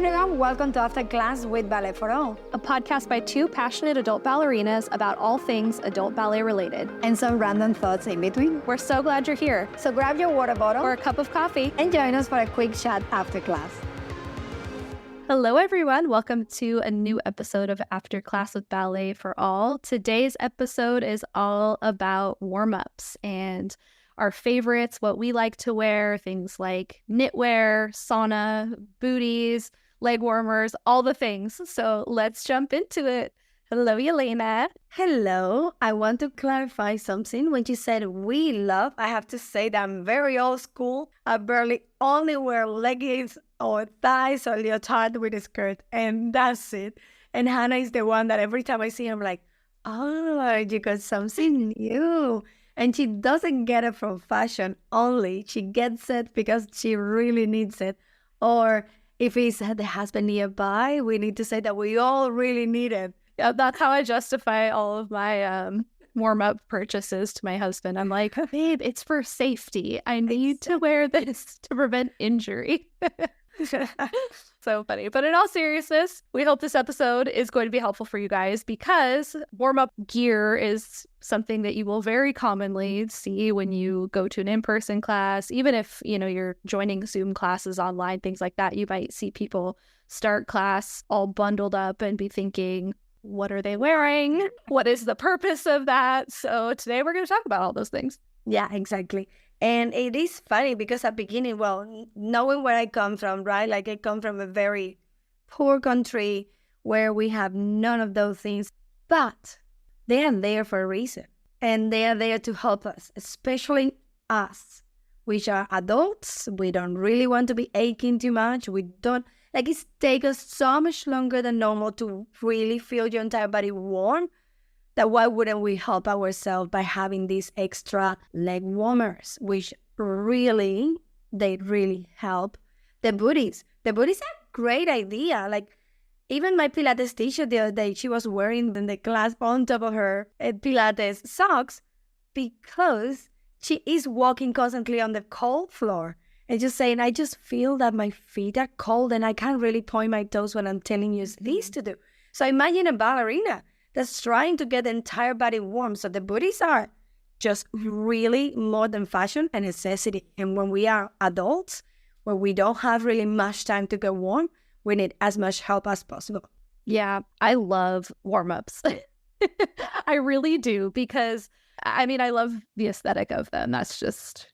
everyone, welcome to After Class with Ballet for All, a podcast by two passionate adult ballerinas about all things adult ballet related, and some random thoughts in between. We're so glad you're here. So grab your water bottle or a cup of coffee and join us for a quick chat after class. Hello everyone, welcome to a new episode of After Class with Ballet for All. Today's episode is all about warm-ups and our favorites, what we like to wear, things like knitwear, sauna, booties, leg warmers, all the things. So let's jump into it. Hello, Yelena. Hello. I want to clarify something. When you said we love, I have to say that I'm very old school. I barely only wear leggings or thighs or leotard with a skirt, and that's it. And Hannah is the one that every time I see her, I'm like, oh, you got something new. And she doesn't get it from fashion only. She gets it because she really needs it. Or if it's the husband nearby, we need to say that we all really need it. Yeah, that's how I justify all of my warm-up purchases to my husband. I'm like, babe, it's for safety. I need to wear this to prevent injury. So funny. But in all seriousness, we hope this episode is going to be helpful for you guys because warm-up gear is something that you will very commonly see when you go to an in-person class. Even if, you're joining Zoom classes online, things like that, you might see people start class all bundled up and be thinking, what are they wearing? What is the purpose of that? So today we're going to talk about all those things. Yeah, exactly. And it is funny because at the beginning, knowing where I come from, right? Like I come from a very poor country where we have none of those things, but they are there for a reason. And they are there to help us, especially us, which are adults. We don't really want to be aching too much. We don't, it takes us so much longer than normal to really feel your entire body warm. That why wouldn't we help ourselves by having these extra leg warmers, which they really help the booties. The booties are a great idea. Like even my Pilates teacher the other day, she was wearing the clasp on top of her Pilates socks because she is walking constantly on the cold floor and just saying, I just feel that my feet are cold and I can't really point my toes when I'm telling you this to do. So imagine a ballerina that's trying to get the entire body warm. So the booties are just really more than fashion, a necessity. And when we are adults, where we don't have really much time to get warm, we need as much help as possible. Yeah, I love warm-ups. I really do because, I love the aesthetic of them. That's just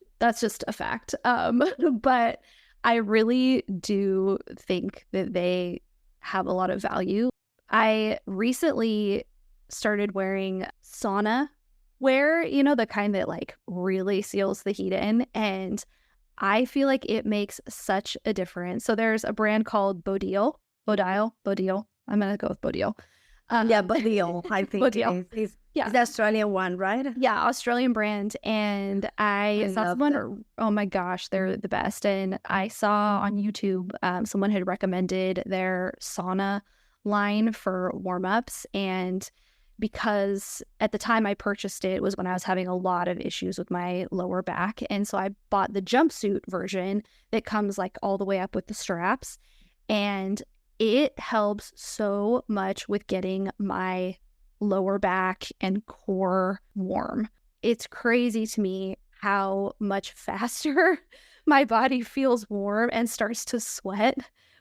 a fact. But I really do think that they have a lot of value. I recently started wearing sauna wear, the kind that really seals the heat in. And I feel like it makes such a difference. So there's a brand called Bodil. I'm going to go with Bodil. Bodil, I think. Bodil. It's the Australian one, right? Yeah, Australian brand. And I saw someone, oh my gosh, they're the best. And I saw on YouTube, someone had recommended their sauna line for warm-ups, and because at the time I purchased it was when I was having a lot of issues with my lower back, and so I bought the jumpsuit version that comes all the way up with the straps, and it helps so much with getting my lower back and core warm. It's crazy to me how much faster my body feels warm and starts to sweat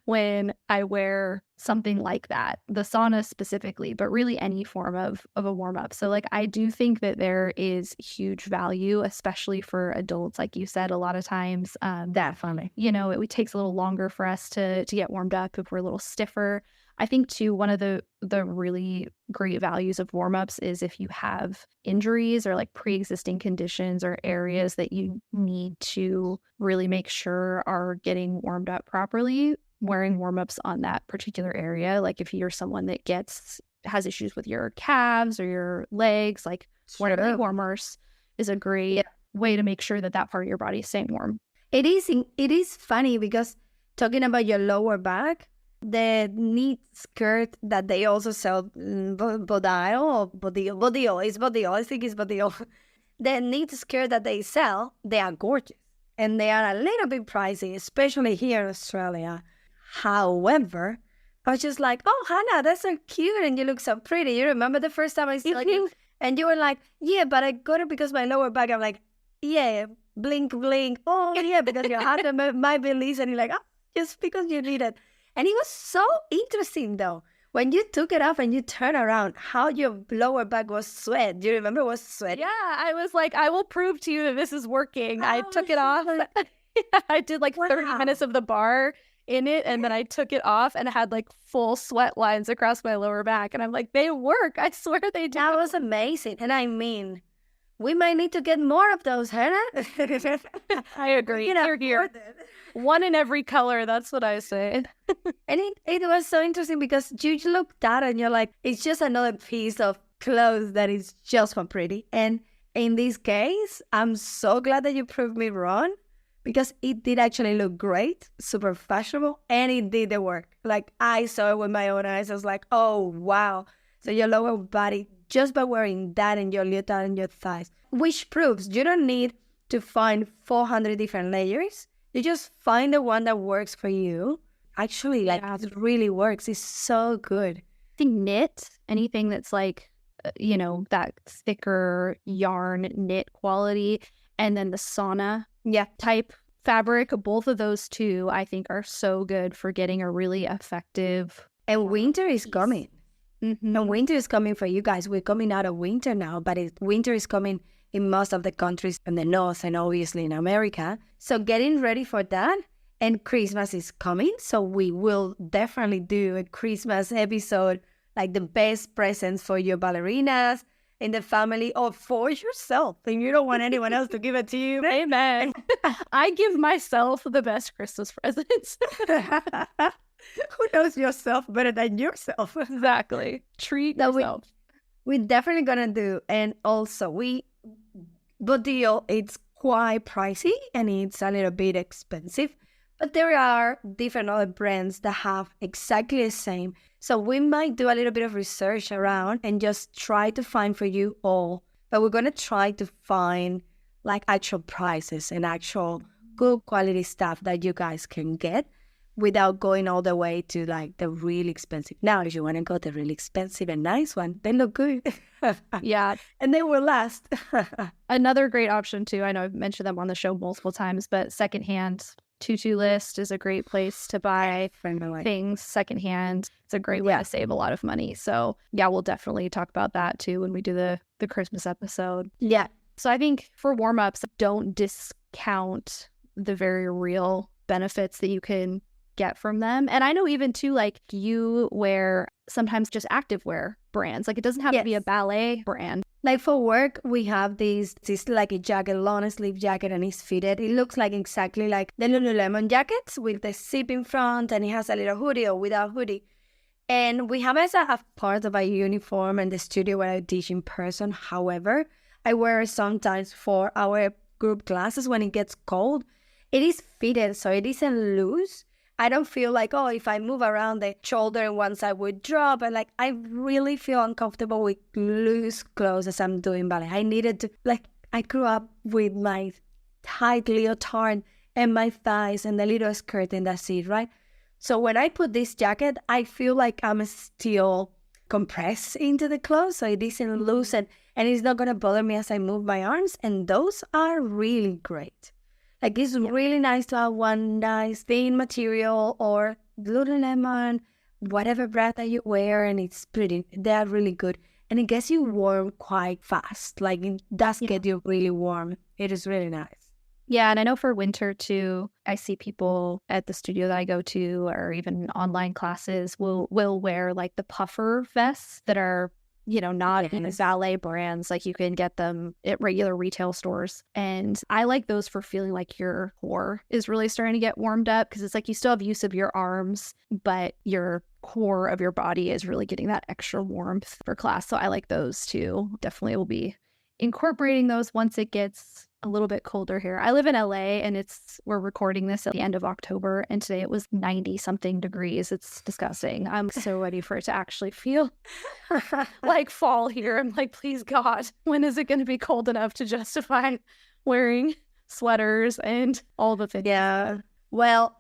when I wear something like that, the sauna specifically, but really any form of a warm-up. So I do think that there is huge value, especially for adults. Like you said, a lot of times, definitely, it takes a little longer for us to get warmed up if we're a little stiffer. I think too, one of the really great values of warm-ups is if you have injuries or pre-existing conditions or areas that you need to really make sure are getting warmed up properly, wearing warm-ups on that particular area. If you're someone that has issues with your calves or your legs, wearing leg warmers is a great way to make sure that part of your body is staying warm. It is funny because talking about your lower back, the knit skirt that they also sell, Bodil, I think it's Bodil. The knit skirt that they sell, they are gorgeous. And they are a little bit pricey, especially here in Australia. However, I was just like, oh, Hannah, that's so cute and you look so pretty. You remember the first time I saw you? And you were like, yeah, but I got it because my lower back. I'm like, yeah, blink, blink. Oh, yeah, because your heart might be loose. And you're like, oh, just because you need it. And it was so interesting, though. When you took it off and you turn around, how your lower back was sweat. Do you remember it was sweat? Yeah, I was like, I will prove to you that this is working. I took it off. I did like 30 minutes of the bar in it, and then I took it off and had like full sweat lines across my lower back. And I'm like, they work. I swear they do. That was amazing. And I mean, we might need to get more of those, Hannah. I agree. You're here. One in every color. That's what I say. And it was so interesting because you looked at it and you're like, it's just another piece of clothes that is just for pretty. And in this case, I'm so glad that you proved me wrong because it did actually look great, super fashionable, and it did the work. Like I saw it with my own eyes. I was like, oh, wow. So your lower body, just by wearing that and your leotard and your thighs, which proves you don't need to find 400 different layers. You just find the one that works for you. Actually, like it really works. It's so good. I think knit, anything that's like, that thicker yarn knit quality, and then the sauna type fabric, both of those two, I think are so good for getting a really effective. And winter is coming. Mm-hmm. And winter is coming for you guys. We're coming out of winter now, but winter is coming in most of the countries in the north and obviously in America. So getting ready for that. And Christmas is coming. So we will definitely do a Christmas episode, like the best presents for your ballerinas in the family or for yourself. And you don't want anyone else to give it to you. Amen. I give myself the best Christmas presents. Who knows yourself better than yourself? Exactly. Treat yourself. We're definitely going to do. And also, Bodil, it's quite pricey and it's a little bit expensive. But there are different other brands that have exactly the same. So we might do a little bit of research around and just try to find for you all. But we're going to try to find like actual prices and actual good quality stuff that you guys can get without going all the way to like the really expensive. Now, if you want to go the really expensive and nice one, they look good. Yeah. And they will last. Another great option too, I know I've mentioned them on the show multiple times, but secondhand Tutu List is a great place to buy things secondhand. It's a great way to save a lot of money. So yeah, we'll definitely talk about that too when we do the Christmas episode. Yeah. So I think for warm-ups, don't discount the very real benefits that you can get from them. And I know even too, like you wear sometimes just activewear brands. Like it doesn't have to be a ballet brand. Like for work, we have this like a jacket, long sleeve jacket, and it's fitted. It looks like exactly like the Lululemon jackets with the zip in front, and it has a little hoodie or without hoodie. And we have as a part of our uniform in the studio where I teach in person. However, I wear it sometimes for our group classes when it gets cold. It is fitted, so it isn't loose. I don't feel like, oh, if I move around the shoulder and one side would drop. And like, I really feel uncomfortable with loose clothes as I'm doing ballet. I needed to, like, I grew up with my tight leotard and my thighs and the little skirt and that's it, right? So when I put this jacket, I feel like I'm still compressed into the clothes. So it isn't loose and it's not going to bother me as I move my arms. And those are really great. Like it's really nice to have one nice thin material or Lululemon, whatever brand that you wear, and it's pretty. They are really good. And it gets you warm quite fast. Like it does get you really warm. It is really nice. Yeah, and I know for winter too, I see people at the studio that I go to or even online classes will wear like the puffer vests that are, not in ballet brands. Like you can get them at regular retail stores. And I like those for feeling like your core is really starting to get warmed up because it's like you still have use of your arms, but your core of your body is really getting that extra warmth for class. So I like those too. Definitely will be incorporating those once it gets a little bit colder here. I live in LA and we're recording this at the end of October and today it was 90 something degrees. It's disgusting. I'm so ready for it to actually feel like fall here. I'm like, please God, when is it going to be cold enough to justify wearing sweaters and all the things? Yeah. Well,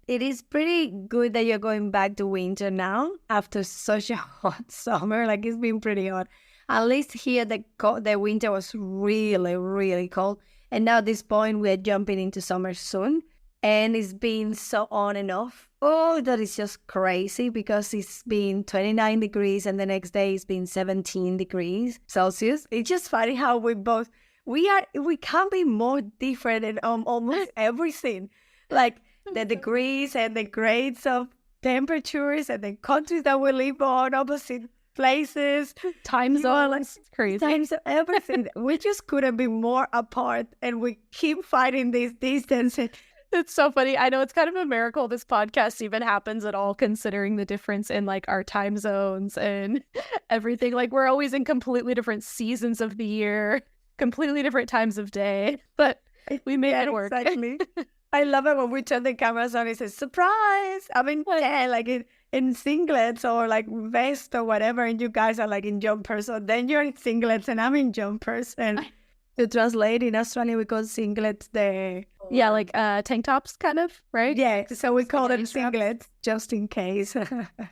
it is pretty good that you're going back to winter now after such a hot summer. Like, it's been pretty hot. At least here, the winter was really, really cold. And now at this point, we're jumping into summer soon. And it's been so on and off. Oh, that is just crazy because it's been 29 degrees and the next day it's been 17 degrees Celsius. It's just funny how we can't be more different in almost everything. Like the degrees and the grades of temperatures and the countries that we live on, opposite places, time zones, it's crazy. Times of everything. We just couldn't be more apart and we keep fighting this distance. It's so funny. I know it's kind of a miracle this podcast even happens at all, considering the difference in like our time zones and everything. Like, we're always in completely different seasons of the year, completely different times of day, but we made it work. Exactly. I love it when we turn the cameras on. It says surprise. I mean, yeah, like in singlets or like vest or whatever, and you guys are like in jumpers. So then you're in singlets and I'm in jumpers. And to translate, in Australia we call singlets the like tank tops, kind of, right? Yeah, so we call them singlets just in case.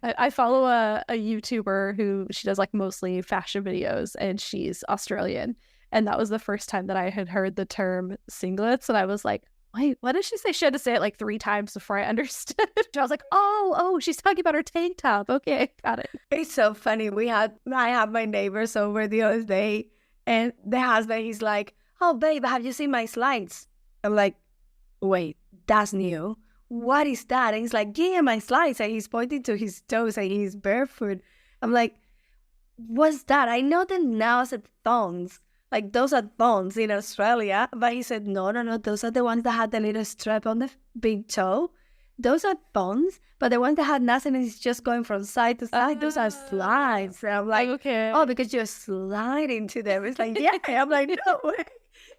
I follow a YouTuber who she does like mostly fashion videos, and she's Australian. And that was the first time that I had heard the term singlets, and I was like, wait, what did she say? She had to say it like 3 times before I understood. I was like, oh, she's talking about her tank top. Okay, got it. It's so funny. I have my neighbors over the other day, and the husband, he's like, oh, babe, have you seen my slides? I'm like, wait, that's new. What is that? And he's like, yeah, my slides. And he's pointing to his toes and he's barefoot. I'm like, what's that? I know that now it's thongs. Like, those are thongs in Australia. But he said, no. Those are the ones that had the little strap on the big toe. Those are thongs. But the ones that had nothing is just going from side to side. Those are slides. And I'm like, okay. Oh, because you're sliding to them. It's like, yeah. I'm like, no way.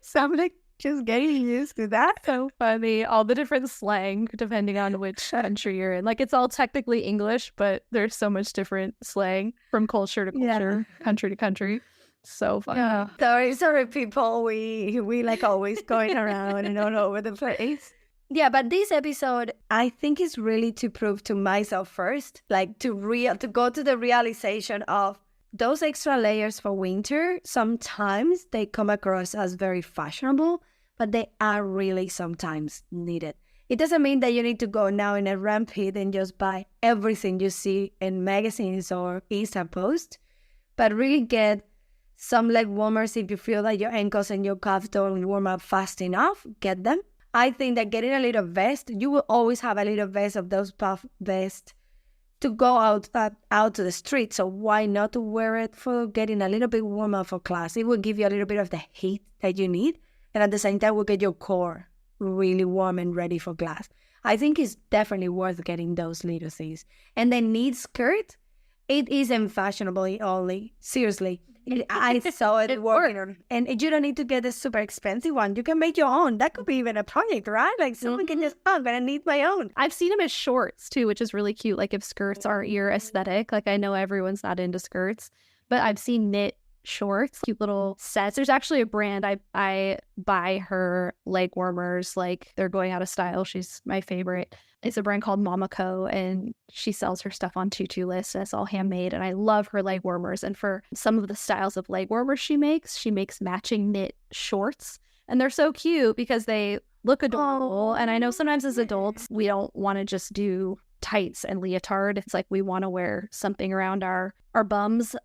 So I'm like, just getting used to that. So funny. All the different slang, depending on which country you're in. Like, it's all technically English, but there's so much different slang from culture to culture, country to country. So funny. Yeah. Sorry, people. We like always going around and all over the place. Yeah, but this episode, I think, is really to prove to myself first, like to go to the realization of those extra layers for winter. Sometimes they come across as very fashionable, but they are really sometimes needed. It doesn't mean that you need to go now in a rampant and just buy everything you see in magazines or Insta posts, but really get some leg warmers if you feel that your ankles and your calves don't warm up fast enough. Get them. I think that getting a little vest, you will always have a little vest of those puff vests to go out to the street. So why not to wear it for getting a little bit warmer for class? It will give you a little bit of the heat that you need. And at the same time, will get your core really warm and ready for class. I think it's definitely worth getting those little things. And the knit skirt, it isn't fashionable only. Seriously. I saw it working. And you don't need to get a super expensive one. You can make your own. That could be even a project, right? Like someone can just, I'm going to knit my own. I've seen them as shorts too, which is really cute. Like if skirts are your aesthetic, like I know everyone's not into skirts, but I've seen knit shorts, cute little sets. There's actually a brand I buy her leg warmers. Like they're going out of style. She's my favorite. It's a brand called Momoko, and she sells her stuff on Tutu List, and it's all handmade, and I love her leg warmers. And for some of the styles of leg warmers she makes matching knit shorts, and they're so cute because they look adorable. And I know sometimes as adults we don't want to just do tights and leotard. It's like we want to wear something around our bums.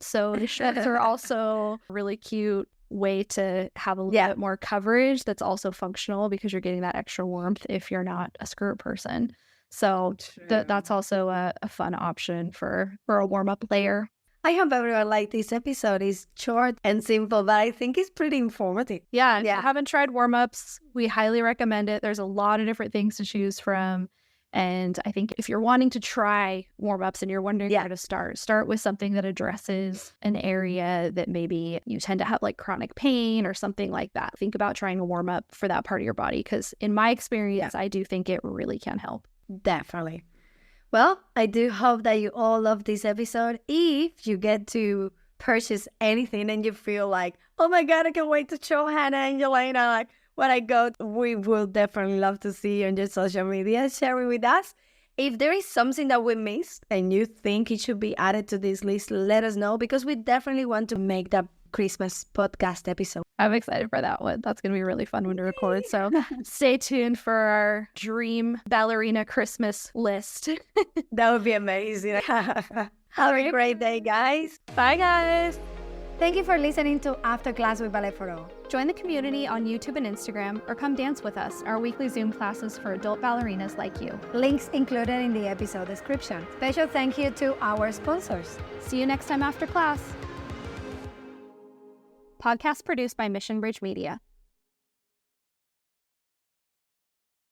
So the shorts are also really cute way to have a little bit more coverage that's also functional because you're getting that extra warmth if you're not a skirt person. So that's also a fun option for a warm-up layer. I hope everyone liked this episode. It's short and simple, but I think it's pretty informative. Yeah. If you haven't tried warm-ups, we highly recommend it. There's a lot of different things to choose from. And I think if you're wanting to try warm-ups and you're wondering where to start with something that addresses an area that maybe you tend to have like chronic pain or something like that. Think about trying a warm-up for that part of your body because in my experience, I do think it really can help. Definitely. Well, I do hope that you all love this episode. If you get to purchase anything and you feel like, oh my God, I can't wait to show Hannah and Yelena like what I got. We will definitely love to see you on your social media sharing with us. If there is something that we missed and you think it should be added to this list, let us know, because we definitely want to make that Christmas podcast episode. I'm excited for that one. That's going to be a really fun one to record. So stay tuned for our dream ballerina Christmas list. That would be amazing. Have a great day, guys. Bye, guys. Thank you for listening to After Class with Ballet for All. Join the community on YouTube and Instagram, or come dance with us, our weekly Zoom classes for adult ballerinas like you. Links included in the episode description. Special thank you to our sponsors. See you next time after class. Podcast produced by Mission Bridge Media.